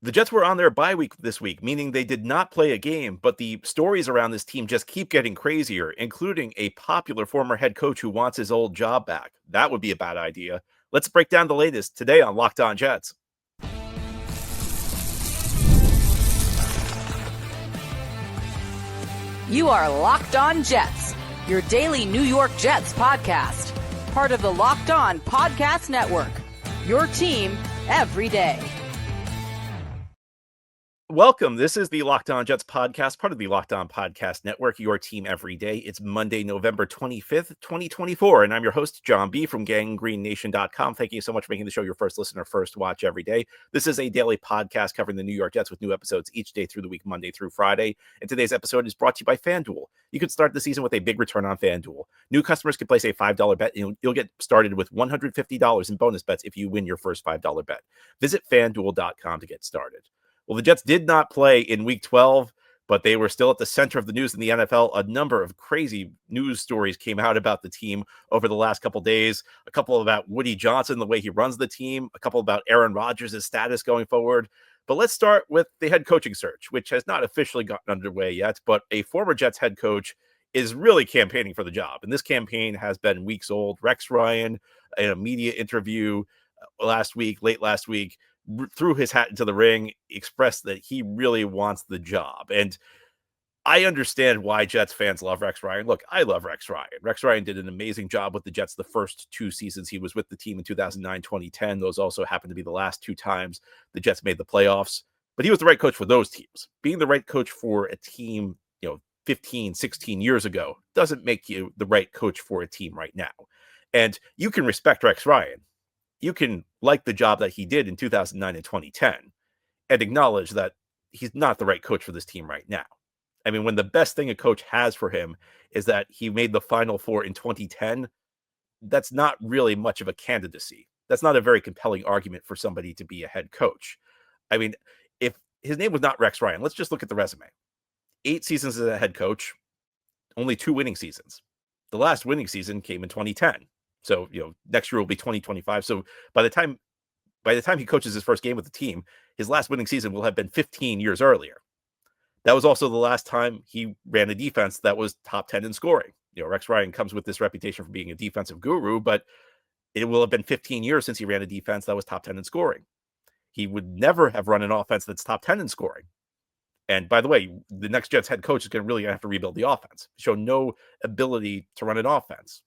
The Jets were on their bye week this week, meaning they did not play a game, but the stories around this team just keep getting crazier, including a popular former head coach who wants his old job back. That would be a bad idea. Let's break down the latest today on Locked On Jets. You are Locked On Jets, your daily New York Jets podcast. Part of the Locked On Podcast Network, your team every day. Welcome. This is the Locked On Jets podcast, part of the Locked On Podcast Network, your team every day. It's Monday, November 25th, 2024, and I'm your host, John B. from GangGreenNation.com. Thank you so much for making the show your first listen or first watch every day. This is a daily podcast covering the New York Jets with new episodes each day through the week, Monday through Friday. And today's episode is brought to you by FanDuel. You can start the season with a big return on FanDuel. New customers can place a $5 bet, and you'll get started with $150 in bonus bets if you win your first $5 bet. Visit FanDuel.com to get started. Well, the Jets did not play in Week 12, but they were still at the center of the news in the NFL. A number of crazy news stories came out about the team over the last couple of days. A couple about Woody Johnson, the way he runs the team. A couple about Aaron Rodgers' status going forward. But let's start with the head coaching search, which has not officially gotten underway yet. But a former Jets head coach is really campaigning for the job. And this campaign has been weeks old. Rex Ryan, in a media interview late last week, threw his hat into the ring, expressed that he really wants the job. And I understand why Jets fans love Rex Ryan. Look, I love Rex Ryan. Rex Ryan did an amazing job with the Jets the first two seasons he was with the team in 2009, 2010. Those also happened to be the last two times the Jets made the playoffs. But he was the right coach for those teams. Being the right coach for a team, 15, 16 years ago doesn't make you the right coach for a team right now. And you can respect Rex Ryan. You can like the job that he did in 2009 and 2010 and acknowledge that he's not the right coach for this team right now. I mean, when the best thing a coach has for him is that he made the Final Four in 2010, that's not really much of a candidacy. That's not a very compelling argument for somebody to be a head coach. I mean, if his name was not Rex Ryan, let's just look at the resume. 8 seasons as a head coach, only 2 winning seasons. The last winning season came in 2010. So, next year will be 2025. So by the time he coaches his first game with the team, his last winning season will have been 15 years earlier. That was also the last time he ran a defense that was top 10 in scoring. Rex Ryan comes with this reputation for being a defensive guru, but it will have been 15 years since he ran a defense that was top 10 in scoring. He would never have run an offense that's top 10 in scoring. And by the way, the next Jets head coach is going to really have to rebuild the offense, show no ability to run an offense.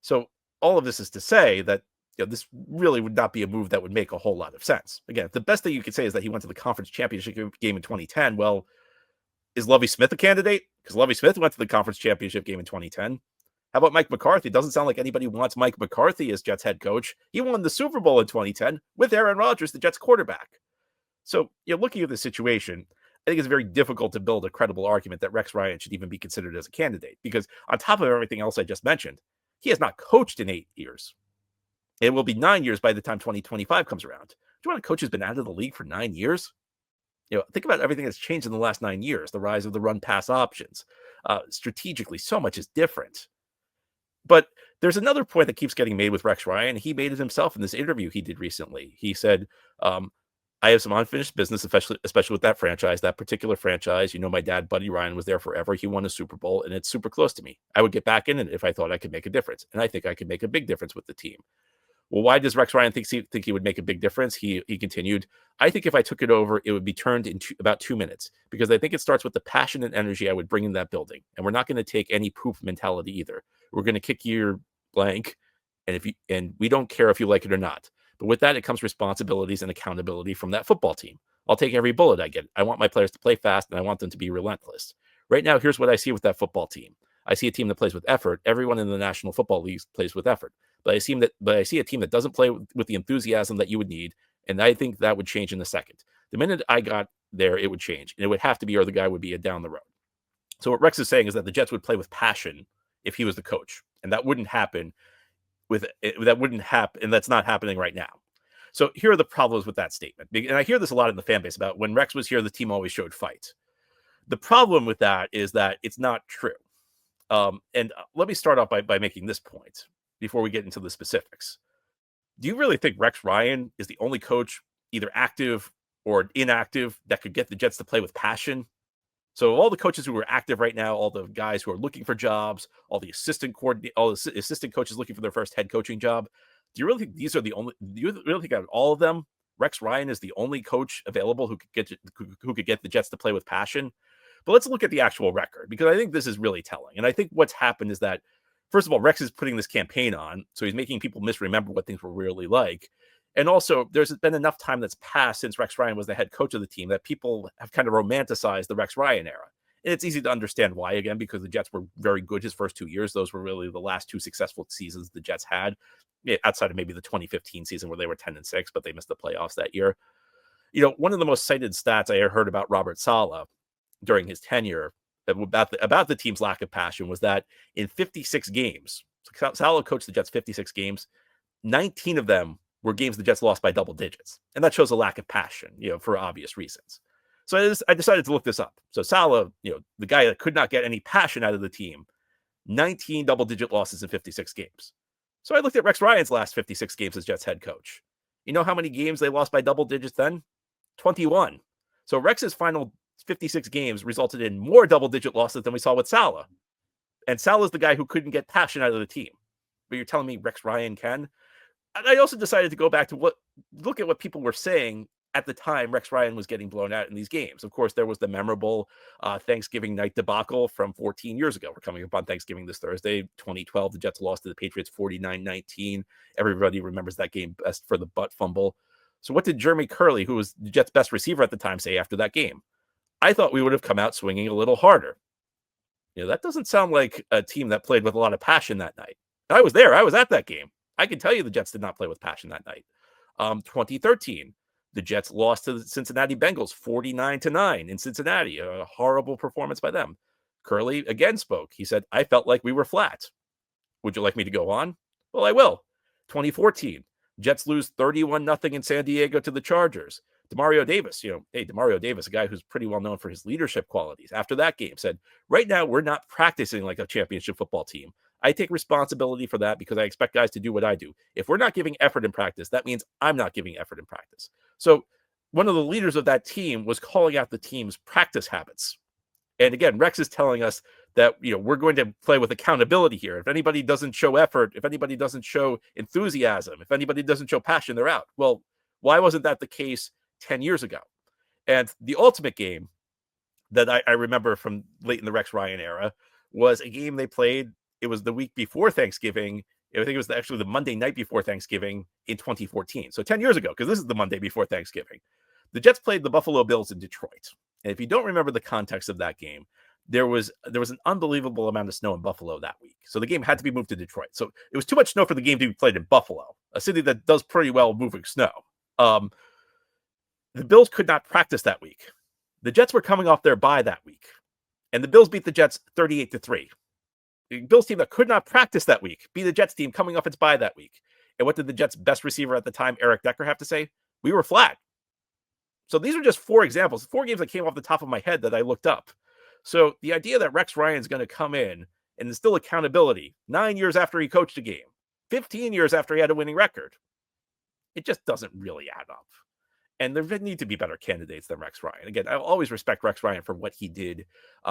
So all of this is to say that this really would not be a move that would make a whole lot of sense. Again, the best thing you could say is that he went to the conference championship game in 2010. Well, is Lovie Smith a candidate? Because Lovie Smith went to the conference championship game in 2010. How about Mike McCarthy? It doesn't sound like anybody wants Mike McCarthy as Jets head coach. He won the Super Bowl in 2010 with Aaron Rodgers, the Jets quarterback. So, looking at the situation, I think it's very difficult to build a credible argument that Rex Ryan should even be considered as a candidate. Because on top of everything else I just mentioned, he has not coached in 8 years. It will be 9 years by the time 2025 comes around. Do you want a coach who's been out of the league for 9 years? Think about everything that's changed in the last 9 years. The rise of the run-pass options. Strategically, so much is different. But there's another point that keeps getting made with Rex Ryan. He made it himself in this interview he did recently. He said, I have some unfinished business, especially with that franchise, that particular franchise. My dad, Buddy Ryan, was there forever. He won a Super Bowl, and it's super close to me. I would get back in it if I thought I could make a difference, and I think I could make a big difference with the team. Well, why does Rex Ryan think he would make a big difference? He continued, I think if I took it over, it would be turned in about 2 minutes, because I think it starts with the passion and energy I would bring in that building, and we're not going to take any poop mentality either. We're going to kick your blank, and we don't care if you like it or not. But with that, it comes responsibilities and accountability from that football team. I'll take every bullet I get. I want my players to play fast, and I want them to be relentless. Right now, here's what I see with that football team. I see a team that plays with effort. Everyone in the National Football League plays with effort. But I see a team that doesn't play with the enthusiasm that you would need, and I think that would change in a second. The minute I got there, it would change, and it would have to be, or the guy would be down the road. So what Rex is saying is that the Jets would play with passion if he was the coach, and that wouldn't happen. And that's not happening right now. So here are the problems with that statement. And I hear this a lot in the fan base about when Rex was here, the team always showed fight. The problem with that is that it's not true. And let me start off by making this point before we get into the specifics. Do you really think Rex Ryan is the only coach, either active or inactive that could get the Jets to play with passion. So all the coaches who are active right now, all the guys who are looking for jobs, all the assistant coaches looking for their first head coaching job, do you really think these are the only? Do you really think out of all of them, Rex Ryan is the only coach available who could get the Jets to play with passion? But let's look at the actual record, because I think this is really telling. And I think what's happened is that, first of all, Rex is putting this campaign on, so he's making people misremember what things were really like. And also, there's been enough time that's passed since Rex Ryan was the head coach of the team that people have kind of romanticized the Rex Ryan era. And it's easy to understand why, again, because the Jets were very good his first 2 years. Those were really the last two successful seasons the Jets had, outside of maybe the 2015 season where they were 10-6, but they missed the playoffs that year. One of the most cited stats I heard about Robert Saleh during his tenure about the team's lack of passion was that in 56 games, so Saleh coached the Jets 56 games, 19 of them were games the Jets lost by double digits. And that shows a lack of passion, for obvious reasons. So I decided to look this up. So Saleh, the guy that could not get any passion out of the team, 19 double-digit losses in 56 games. So I looked at Rex Ryan's last 56 games as Jets head coach. You know how many games they lost by double digits then? 21. So Rex's final 56 games resulted in more double-digit losses than we saw with Saleh. And Saleh's the guy who couldn't get passion out of the team. But you're telling me Rex Ryan can? I also decided to go back to look at what people were saying at the time Rex Ryan was getting blown out in these games. Of course, there was the memorable Thanksgiving night debacle from 14 years ago. We're coming up on Thanksgiving this Thursday, 2012. The Jets lost to the Patriots 49-19. Everybody remembers that game best for the butt fumble. So what did Jeremy Curley, who was the Jets' best receiver at the time, say after that game? I thought we would have come out swinging a little harder. That doesn't sound like a team that played with a lot of passion that night. I was there. I was at that game. I can tell you the Jets did not play with passion that night. 2013, the Jets lost to the Cincinnati Bengals 49-9 in Cincinnati. A horrible performance by them. Curley again spoke. He said, I felt like we were flat. Would you like me to go on? Well, I will. 2014, Jets lose 31-0 in San Diego to the Chargers. Demario Davis, Demario Davis, a guy who's pretty well known for his leadership qualities, after that game said, right now we're not practicing like a championship football team. I take responsibility for that because I expect guys to do what I do. If we're not giving effort in practice, that means I'm not giving effort in practice. So one of the leaders of that team was calling out the team's practice habits. And again, Rex is telling us that, we're going to play with accountability here. If anybody doesn't show effort, if anybody doesn't show enthusiasm, if anybody doesn't show passion, they're out. Well, why wasn't that the case 10 years ago? And the ultimate game that I remember from late in the Rex Ryan era was a game they played. It was the week before Thanksgiving. I think it was actually the Monday night before Thanksgiving in 2014. So 10 years ago, because this is the Monday before Thanksgiving. The Jets played the Buffalo Bills in Detroit. And if you don't remember the context of that game, there was an unbelievable amount of snow in Buffalo that week. So the game had to be moved to Detroit. So it was too much snow for the game to be played in Buffalo, a city that does pretty well moving snow. The Bills could not practice that week. The Jets were coming off their bye that week. And the Bills beat the Jets 38-3. The Bills team that could not practice that week beat the Jets team coming off its bye that week. And what did the Jets' best receiver at the time, Eric Decker, have to say? We were flat. So these are just 4 examples, 4 games that came off the top of my head that I looked up. So the idea that Rex Ryan's going to come in and instill accountability 9 years after he coached a game, 15 years after he had a winning record, it just doesn't really add up. And there need to be better candidates than Rex Ryan. Again, I'll always respect Rex Ryan for what he did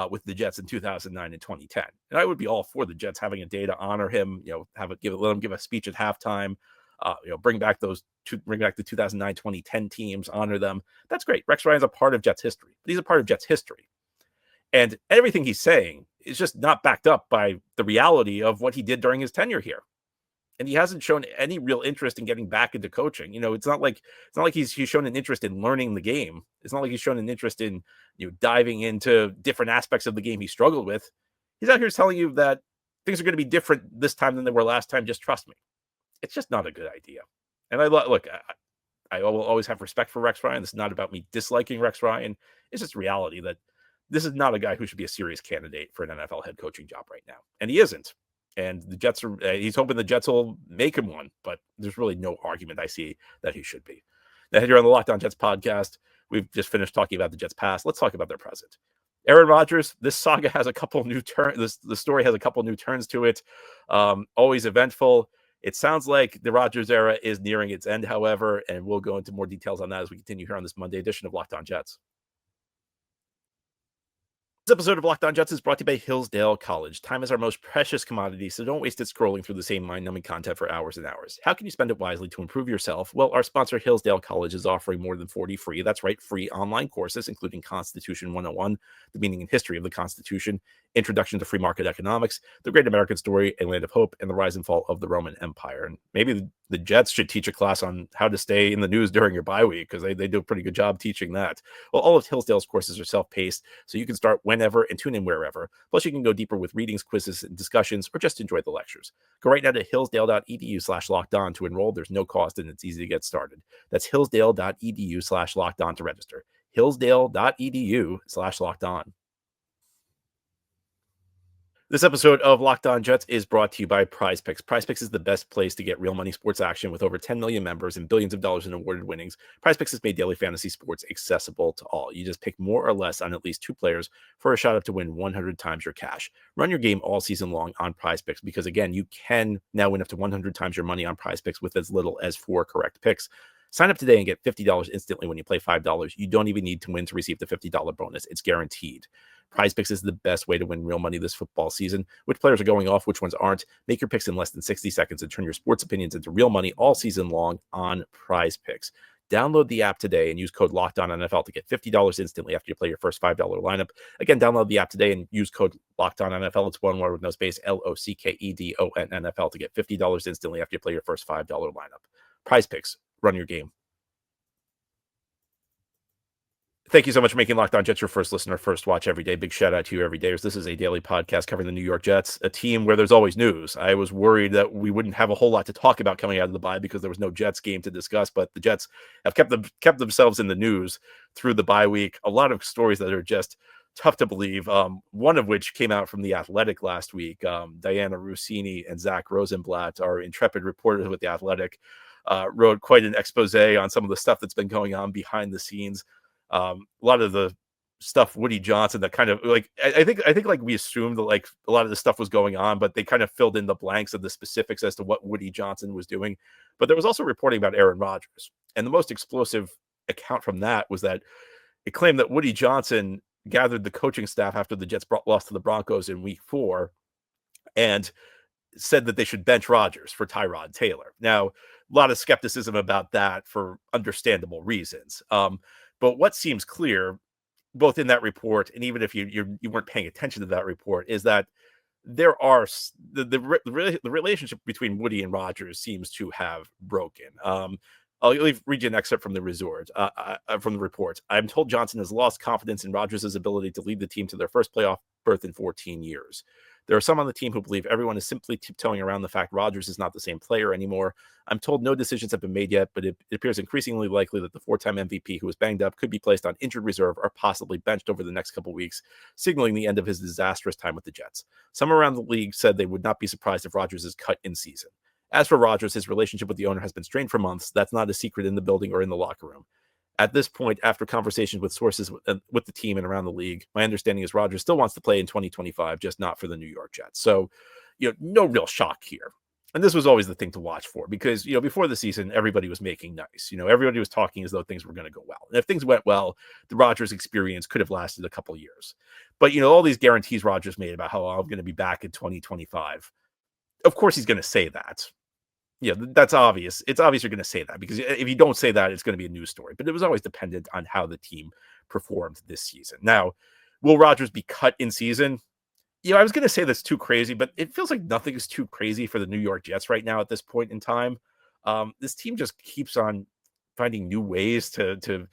with the Jets in 2009 and 2010. And I would be all for the Jets having a day to honor him, let him give a speech at halftime, bring back the 2009-2010 teams, honor them. That's great. Rex Ryan's a part of Jets history, but he's a part of Jets history. And everything he's saying is just not backed up by the reality of what he did during his tenure here. And he hasn't shown any real interest in getting back into coaching. It's not like he's shown an interest in learning the game. It's not like he's shown an interest in diving into different aspects of the game he struggled with. He's out here telling you that things are going to be different this time than they were last time. Just trust me. It's just not a good idea. And I will always have respect for Rex Ryan. This is not about me disliking Rex Ryan. It's just reality that this is not a guy who should be a serious candidate for an NFL head coaching job right now. And he isn't. And the Jets he's hoping the Jets will make him one, but there's really no argument I see that he should be. Now, here on the Locked On Jets podcast, we've just finished talking about the Jets past. Let's talk about their present. Aaron Rodgers, this saga has a couple new turns. The story has a couple new turns to it. Always eventful. It sounds like the Rodgers era is nearing its end, however, and we'll go into more details on that as we continue here on this Monday edition of Locked On Jets. This episode of Locked On Jets is brought to you by Hillsdale College. Time is our most precious commodity, so don't waste it scrolling through the same mind-numbing content for hours and hours. How can you spend it wisely to improve yourself? Well, our sponsor, Hillsdale College, is offering more than 40 free, that's right, free online courses, including Constitution 101, the meaning and history of the Constitution, Introduction to Free Market Economics, The Great American Story, A Land of Hope, and the Rise and Fall of the Roman Empire. And maybe the Jets should teach a class on how to stay in the news during your bye week, because they do a pretty good job teaching that. Well, all of Hillsdale's courses are self-paced, so you can start whenever and tune in wherever. Plus, you can go deeper with readings, quizzes, and discussions, or just enjoy the lectures. Go right now to hillsdale.edu/lockedon to enroll. There's no cost, and it's easy to get started. That's hillsdale.edu/lockedon to register. hillsdale.edu/lockedon. This episode of Locked On Jets is brought to you by PrizePicks. PrizePicks is the best place to get real money sports action with over 10 million members and billions of dollars in awarded winnings. PrizePicks has made daily fantasy sports accessible to all. You just pick more or less on at least two players for a shot up to win 100 times your cash. Run your game all season long on PrizePicks because, again, you can now win up to 100 times your money on PrizePicks with as little as 4 correct picks. Sign up today and get $50 instantly when you play $5. You don't even need to win to receive the $50 bonus. It's guaranteed. PrizePicks is the best way to win real money this football season. Which players are going off, which ones aren't. Make your picks in less than 60 seconds and turn your sports opinions into real money all season long on PrizePicks. Download the app today and use code LOCKEDONNFL to get $50 instantly after you play your first $5 lineup. Again, download the app today and use code LOCKEDONNFL. It's one word with no space, LOCKEDONNFL to get $50 instantly after you play your first $5 lineup. PrizePicks, run your game. Thank you so much for making Locked On Jets your first listener, first watch every day. Big shout out to you, everydayers. This is a daily podcast covering the New York Jets, a team where there's always news. I was worried that we wouldn't have a whole lot to talk about coming out of the bye because there was no Jets game to discuss, but the Jets have kept themselves in the news through the bye week. A lot of stories that are just tough to believe. One of which came out from The Athletic last week. Diana Rossini and Zach Rosenblatt, our intrepid reporters with The Athletic, wrote quite an expose on some of the stuff that's been going on behind the scenes. A lot of the stuff Woody Johnson that kind of like I think like we assumed that like a lot of the stuff was going on, but they kind of filled in the blanks of the specifics as to what Woody Johnson was doing. But there was also reporting about Aaron Rodgers, and the most explosive account from that was that it claimed that Woody Johnson gathered the coaching staff after the Jets lost to the Broncos in week 4 and said that they should bench Rodgers for Tyrod Taylor. Now, a lot of skepticism about that for understandable reasons. But what seems clear, both in that report and even if you weren't paying attention to that report, is that there are the relationship between Woody and Rodgers seems to have broken. I'll read you an excerpt from the report. I'm told Johnson has lost confidence in Rodgers' ability to lead the team to their first playoff berth in 14 years. There are some on the team who believe everyone is simply tiptoeing around the fact Rodgers is not the same player anymore. I'm told no decisions have been made yet, but it appears increasingly likely that the 4-time MVP who was banged up could be placed on injured reserve or possibly benched over the next couple weeks, signaling the end of his disastrous time with the Jets. Some around the league said they would not be surprised if Rodgers is cut in season. As for Rodgers, his relationship with the owner has been strained for months. That's not a secret in the building or in the locker room. At this point, after conversations with sources with the team and around the league, my understanding is Rodgers still wants to play in 2025, just not for the New York Jets. So, no real shock here. And this was always the thing to watch for because, before the season, everybody was making nice. Everybody was talking as though things were going to go well. And if things went well, the Rodgers experience could have lasted a couple years. But, all these guarantees Rodgers made about how I'm going to be back in 2025. Of course, he's going to say that. Yeah, that's obvious. It's obvious you're going to say that because if you don't say that, it's going to be a news story. But it was always dependent on how the team performed this season. Now, will Rodgers be cut in season? I was going to say that's too crazy, but it feels like nothing is too crazy for the New York Jets right now at this point in time. This team just keeps on finding new ways to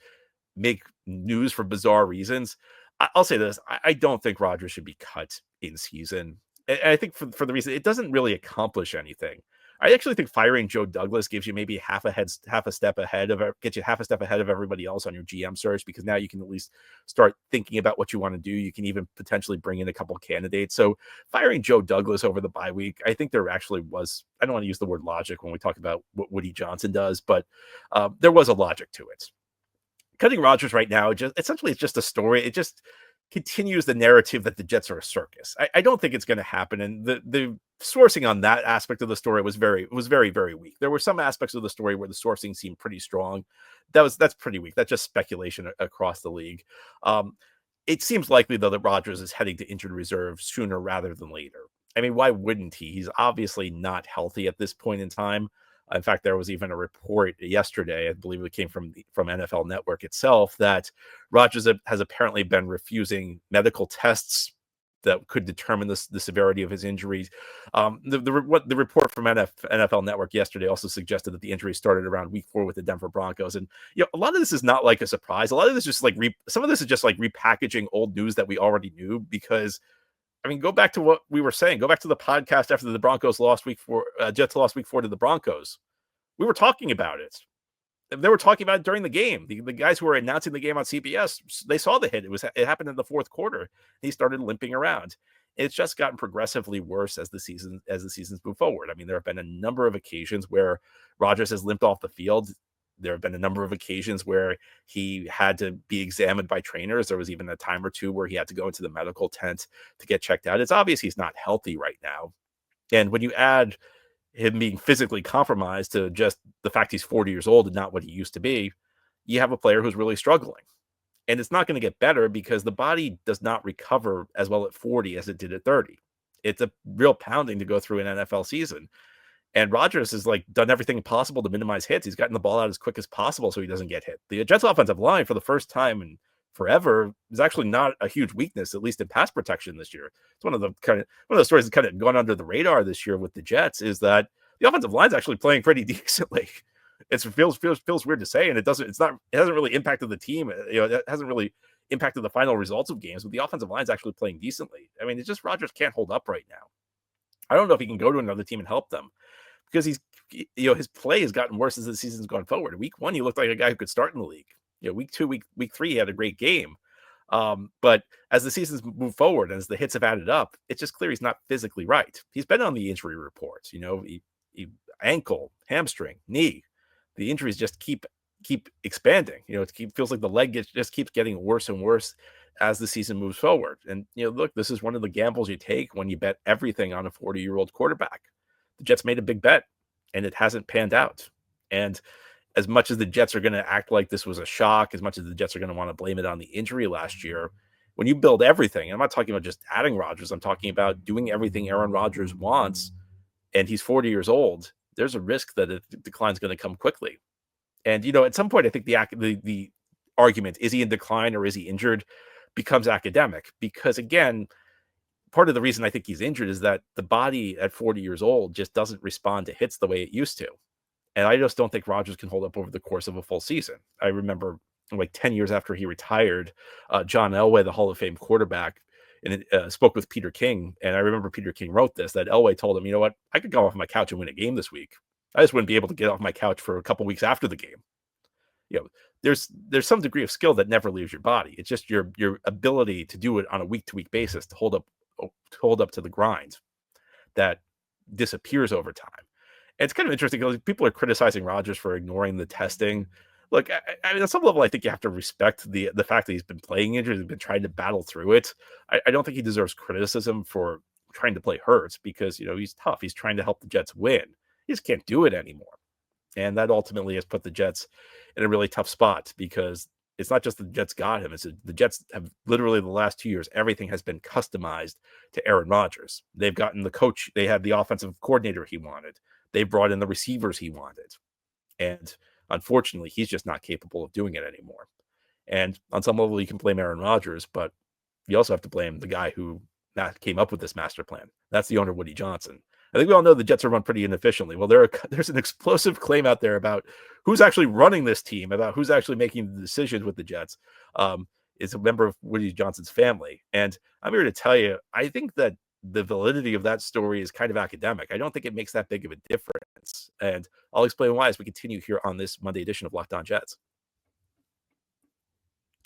make news for bizarre reasons. I'll say this. I don't think Rodgers should be cut in season. And I think for the reason it doesn't really accomplish anything. I actually think firing Joe Douglas gives you maybe half a step ahead of everybody else on your GM search, because now you can at least start thinking about what you want to do. You can even potentially bring in a couple of candidates. So firing Joe Douglas over the bye week, I think there actually was, I don't want to use the word logic when we talk about what Woody Johnson does, but there was a logic to it. Cutting Rodgers right now, it's just a story. continues the narrative that the Jets are a circus. I don't think it's going to happen. And the sourcing on that aspect of the story was very, very weak. There were some aspects of the story where the sourcing seemed pretty strong. That's pretty weak. That's just speculation across the league. It seems likely, though, that Rodgers is heading to injured reserve sooner rather than later. I mean, why wouldn't he? He's obviously not healthy at this point in time. In fact, there was even a report yesterday, I believe it came from NFL Network itself, that Rodgers has apparently been refusing medical tests that could determine the severity of his injuries. The report from NFL Network yesterday also suggested that the injury started around week 4 with the Denver Broncos. And a lot of this is not like a surprise. A lot of this is just like some of this is just like repackaging old news that we already knew. Because I mean, go back to what we were saying. Go back to the podcast after the Broncos lost Jets lost week 4 to the Broncos. We were talking about it. They were talking about it during the game. The guys who were announcing the game on CBS, they saw the hit. It happened in the fourth quarter. He started limping around. It's just gotten progressively worse as the seasons move forward. I mean, there have been a number of occasions where Rodgers has limped off the field. There have been a number of occasions where he had to be examined by trainers. There was even a time or two where he had to go into the medical tent to get checked out. It's obvious he's not healthy right now. And when you add him being physically compromised to just the fact he's 40 years old and not what he used to be, you have a player who's really struggling. And it's not going to get better because the body does not recover as well at 40 as it did at 30. It's a real pounding to go through an NFL season. And Rodgers has done everything possible to minimize hits. He's gotten the ball out as quick as possible so he doesn't get hit. The Jets offensive line, for the first time in forever, is actually not a huge weakness, at least in pass protection this year. It's one of the stories that's kind of gone under the radar this year with the Jets, is that the offensive line's actually playing pretty decently. It feels weird to say, and it hasn't really impacted the team. It hasn't really impacted the final results of games, but the offensive line's actually playing decently. I mean, it's just Rodgers can't hold up right now. I don't know if he can go to another team and help them, because his play has gotten worse as the season's gone forward. Week 1, he looked like a guy who could start in the league. Week 2, week 3, he had a great game. But as the seasons move forward and as the hits have added up, it's just clear he's not physically right. He's been on the injury reports. Ankle, hamstring, knee. The injuries just keep expanding. It feels like the leg just keeps getting worse and worse as the season moves forward. And look, this is one of the gambles you take when you bet everything on a 40-year-old quarterback. The Jets made a big bet, and it hasn't panned out. And as much as the Jets are going to act like this was a shock, as much as the Jets are going to want to blame it on the injury last year, when you build everything, and I'm not talking about just adding Rodgers, I'm talking about doing everything Aaron Rodgers wants, and he's 40 years old, there's a risk that a decline is going to come quickly. And, at some point, I think the argument, is he in decline or is he injured, becomes academic. Because, again, part of the reason I think he's injured is that the body at 40 years old just doesn't respond to hits the way it used to. And I just don't think Rodgers can hold up over the course of a full season. I remember 10 years after he retired, John Elway, the Hall of Fame quarterback, and spoke with Peter King. And I remember Peter King wrote this, that Elway told him, you know what, I could go off my couch and win a game this week. I just wouldn't be able to get off my couch for a couple weeks after the game. There's some degree of skill that never leaves your body. It's just your ability to do it on a week-to-week basis, to hold up to the grind, that disappears over time. And it's kind of interesting because people are criticizing Rodgers for ignoring the testing. Look, I mean, at some level, I think you have to respect the fact that he's been playing injured, he's been trying to battle through it. I don't think he deserves criticism for trying to play hurt, because he's tough. He's trying to help the Jets win. He just can't do it anymore. And that ultimately has put the Jets in a really tough spot, because it's not just the Jets got him. It's the Jets have literally the last 2 years, everything has been customized to Aaron Rodgers. They've gotten the coach. They had the offensive coordinator he wanted. They brought in the receivers he wanted. And unfortunately, he's just not capable of doing it anymore. And on some level, you can blame Aaron Rodgers, but you also have to blame the guy who came up with this master plan. That's the owner, Woody Johnson. I think we all know the Jets are run pretty inefficiently. Well, there's an explosive claim out there about who's actually running this team, about who's actually making the decisions with the Jets. Is a member of Woody Johnson's family. And I'm here to tell you, I think that the validity of that story is kind of academic. I don't think it makes that big of a difference. And I'll explain why as we continue here on this Monday edition of Locked On Jets.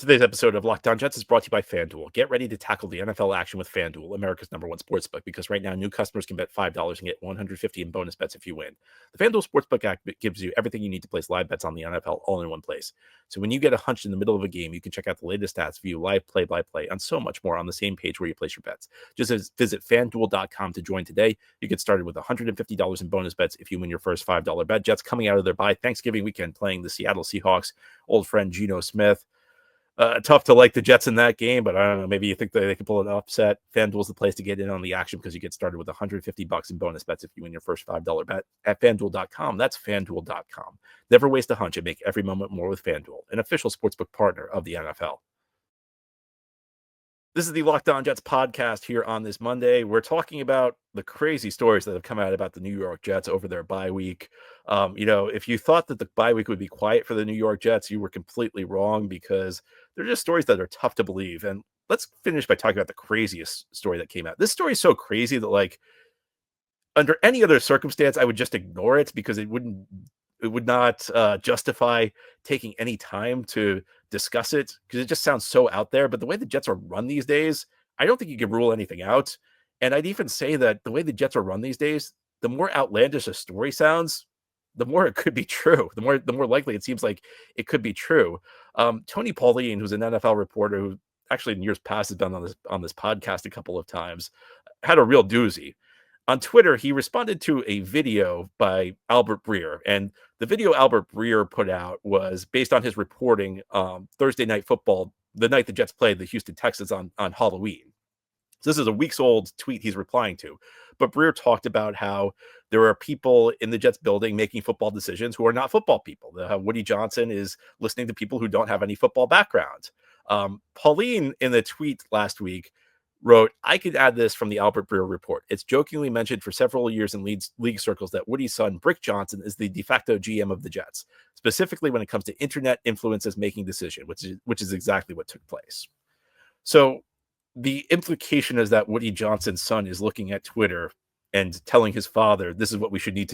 Today's episode of Locked On Jets is brought to you by FanDuel. Get ready to tackle the NFL action with FanDuel, America's #1 sportsbook, because right now new customers can bet $5 and get $150 in bonus bets if you win. The FanDuel Sportsbook app gives you everything you need to place live bets on the NFL all in one place. So when you get a hunch in the middle of a game, you can check out the latest stats, view live play-by-play, and so much more on the same page where you place your bets. Just visit FanDuel.com to join today. You get started with $150 in bonus bets if you win your first $5 bet. Jets coming out of their bye Thanksgiving weekend playing the Seattle Seahawks. Old friend Geno Smith. Tough to like the Jets in that game, but I don't know. Maybe you think they can pull an upset. FanDuel's the place to get in on the action because you get started with $150 in bonus bets if you win your first $5 bet at FanDuel.com. That's FanDuel.com. Never waste a hunch and make every moment more with FanDuel, an official sportsbook partner of the NFL. This is the Locked On Jets podcast here on this Monday. We're talking about the crazy stories that have come out about the New York Jets over their bye week. If you thought that the bye week would be quiet for the New York Jets, you were completely wrong because they're just stories that are tough to believe. And let's finish by talking about the craziest story that came out. This story is so crazy that, under any other circumstance, I would just ignore it because it would not justify taking any time to discuss it because it just sounds so out there. But the way the Jets are run these days, I don't think you can rule anything out. And I'd even say that the way the Jets are run these days, the more outlandish a story sounds, the more it could be true. The more likely it seems like it could be true. Tony Pauline, who's an NFL reporter who actually in years past has been on this podcast a couple of times, had a real doozy. On Twitter, he responded to a video by Albert Breer, and the video Albert Breer put out was based on his reporting Thursday Night Football, the night the Jets played the Houston Texans on Halloween. So this is a weeks old tweet he's replying to. But Breer talked about how there are people in the Jets building making football decisions who are not football people. How Woody Johnson is listening to people who don't have any football background. Pauline, in the tweet last week, wrote, "I could add this from the Albert Breer report. It's jokingly mentioned for several years in league circles that Woody's son, Brick Johnson, is the de facto GM of the Jets, specifically when it comes to internet influences making decisions, which is exactly what took place." So the implication is that Woody Johnson's son is looking at Twitter and telling his father, this is what we need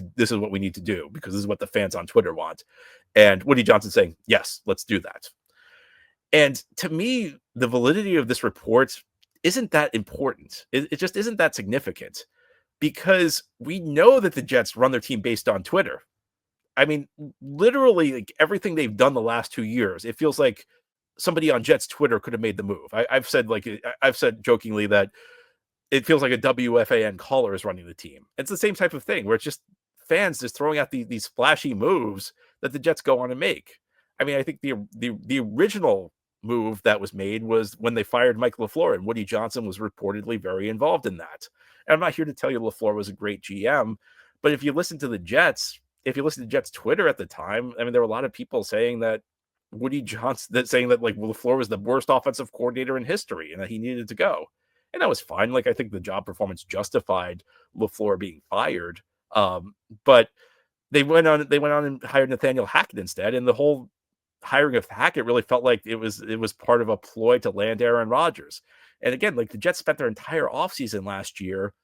to do because this is what the fans on Twitter want. And Woody Johnson saying, yes, let's do that. And to me, the validity of this report isn't that important. It just isn't that significant because we know that the Jets run their team based on Twitter. I mean, literally everything they've done the last 2 years, it feels like somebody on Jets Twitter could have made the move. I've said jokingly that it feels like a WFAN caller is running the team. It's the same type of thing where it's just fans just throwing out these flashy moves that the Jets go on and make. I mean, I think the original move that was made was when they fired Mike LaFleur, and Woody Johnson was reportedly very involved in that. And I'm not here to tell you LaFleur was a great GM, but if you listen to Jets Twitter at the time, I mean, there were a lot of people saying that Woody Johnson, saying that LaFleur was the worst offensive coordinator in history and that he needed to go. And that was fine. I think the job performance justified LaFleur being fired. But they went on and hired Nathaniel Hackett instead. And the whole hiring of Hackett really felt like it was part of a ploy to land Aaron Rodgers. And again, the Jets spent their entire offseason last year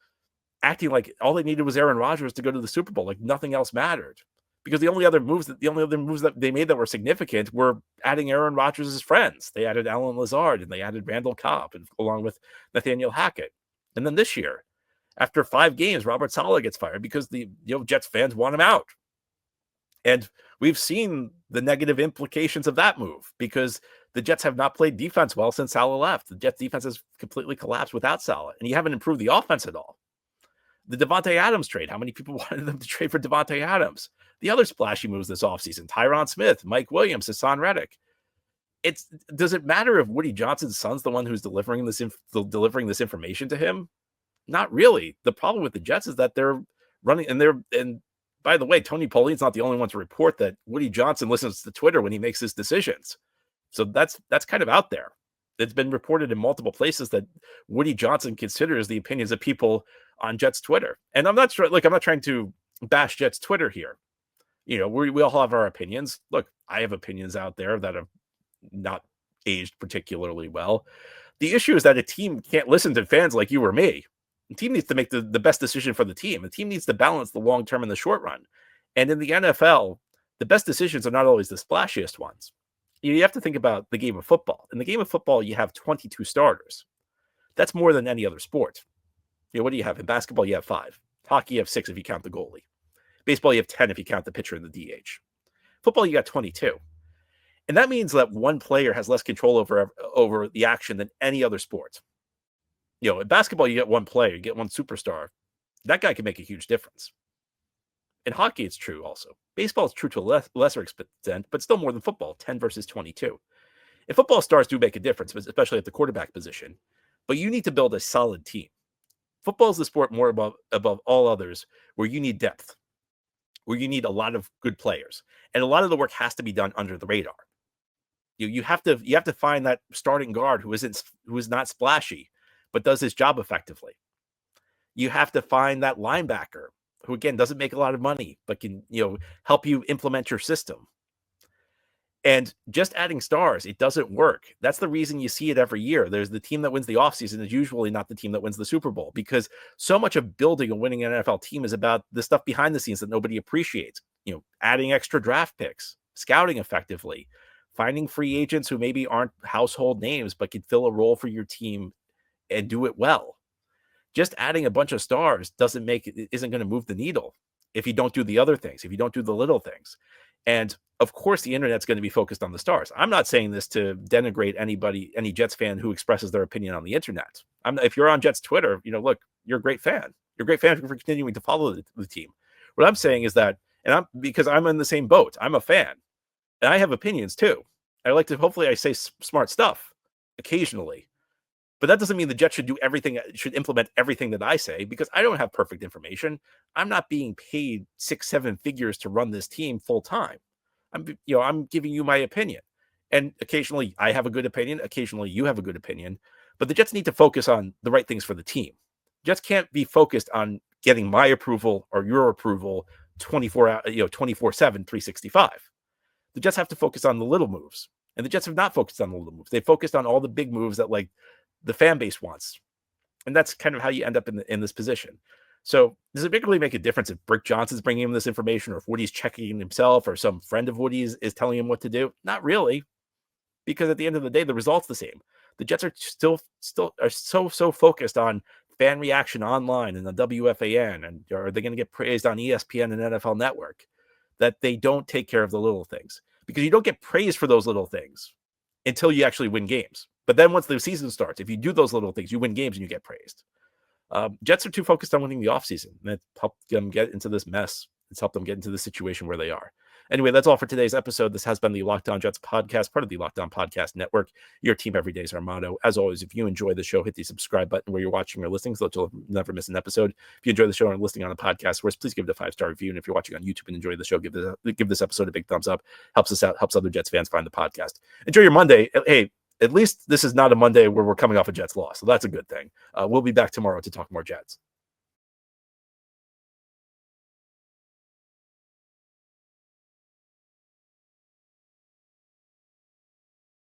acting like all they needed was Aaron Rodgers to go to the Super Bowl. Nothing else mattered. Because the only other moves that they made that were significant were adding Aaron Rodgers' friends. They added Alan Lazard and they added Randall Cobb along with Nathaniel Hackett. And then this year, after 5 games, Robert Saleh gets fired because the Jets fans want him out. And we've seen the negative implications of that move because the Jets have not played defense well since Saleh left. The Jets defense has completely collapsed without Saleh, and you haven't improved the offense at all. The Devontae Adams trade, how many people wanted them to trade for Devontae Adams? The other splashy moves this offseason, Tyron Smith, Mike Williams, Hassan Reddick. Does it matter if Woody Johnson's son's the one who's delivering this information to him? Not really. The problem with the Jets is that they're running, and by the way, Tony Pauline's not the only one to report that Woody Johnson listens to Twitter when he makes his decisions. So that's kind of out there. It's been reported in multiple places that Woody Johnson considers the opinions of people on Jets Twitter. And I'm not sure, I'm not trying to bash Jets Twitter here. We all have our opinions. Look, I have opinions out there that have not aged particularly well. The issue is that a team can't listen to fans like you or me. The team needs to make the best decision for the team. The team needs to balance the long term and the short run. And in the NFL, the best decisions are not always the splashiest ones. You have to think about the game of football. In the game of football, you have 22 starters. That's more than any other sport. What do you have? In basketball, you have 5. Hockey, you have 6 if you count the goalie. Baseball, you have 10 if you count the pitcher and the DH. Football, you got 22. And that means that one player has less control over the action than any other sport. In basketball, you get one player, you get one superstar. That guy can make a huge difference. In hockey, it's true also. Baseball is true to a lesser extent, but still more than football, 10 versus 22. In football, stars do make a difference, especially at the quarterback position. But you need to build a solid team. Football is the sport more above all others where you need depth, where you need a lot of good players. And a lot of the work has to be done under the radar. You have to find that starting guard who is not splashy, but does his job effectively. You have to find that linebacker who, again, doesn't make a lot of money, but can, help you implement your system. And just adding stars, it doesn't work. That's the reason you see it every year. There's the team that wins the offseason is usually not the team that wins the Super Bowl, because so much of building and winning an NFL team is about the stuff behind the scenes that nobody appreciates. Adding extra draft picks, scouting effectively, finding free agents who maybe aren't household names, but can fill a role for your team and do it well. Just adding a bunch of stars isn't going to move the needle if you don't do the other things, if you don't do the little things. And of course, the internet's going to be focused on the stars. I'm not saying this to denigrate any Jets fan who expresses their opinion on the internet. If you're on Jets Twitter, look, you're a great fan. You're a great fan for continuing to follow the team. What I'm saying is that, because I'm in the same boat, I'm a fan, and I have opinions too. Hopefully I say smart stuff occasionally. But that doesn't mean the Jets should implement everything that I say, because I don't have perfect information. I'm not being paid 6-7 figures to run this team full time. I'm giving you my opinion. And occasionally I have a good opinion. Occasionally you have a good opinion. But the Jets need to focus on the right things for the team. Jets can't be focused on getting my approval or your approval 24/7, 365. The Jets have to focus on the little moves. And the Jets have not focused on the little moves. They focused on all the big moves that the fan base wants. And that's kind of how you end up in this position. So does it really make a difference if Brick Johnson's bringing him this information, or if Woody's checking himself, or some friend of Woody's is telling him what to do? Not really, because at the end of the day, the result's the same. The Jets are still are so focused on fan reaction online and the WFAN, and are they going to get praised on ESPN and NFL Network, that they don't take care of the little things, because you don't get praised for those little things until you actually win games. But then once the season starts, if you do those little things, you win games and you get praised. Jets are too focused on winning the offseason, and it's helped them get into this mess. It's helped them get into the situation where they are. Anyway, that's all for today's episode. This has been the Locked On Jets podcast, part of the Locked On Podcast Network. Your team every day is our motto. As always, if you enjoy the show, hit the subscribe button where you're watching or listening so that you'll never miss an episode. If you enjoy the show and listening on the podcast, please give it a 5-star review. And if you're watching on YouTube and enjoy the show, give this episode a big thumbs up. Helps us out, helps other Jets fans find the podcast. Enjoy your Monday. Hey, at least this is not a Monday where we're coming off a Jets loss, so that's a good thing. We'll be back tomorrow to talk more Jets.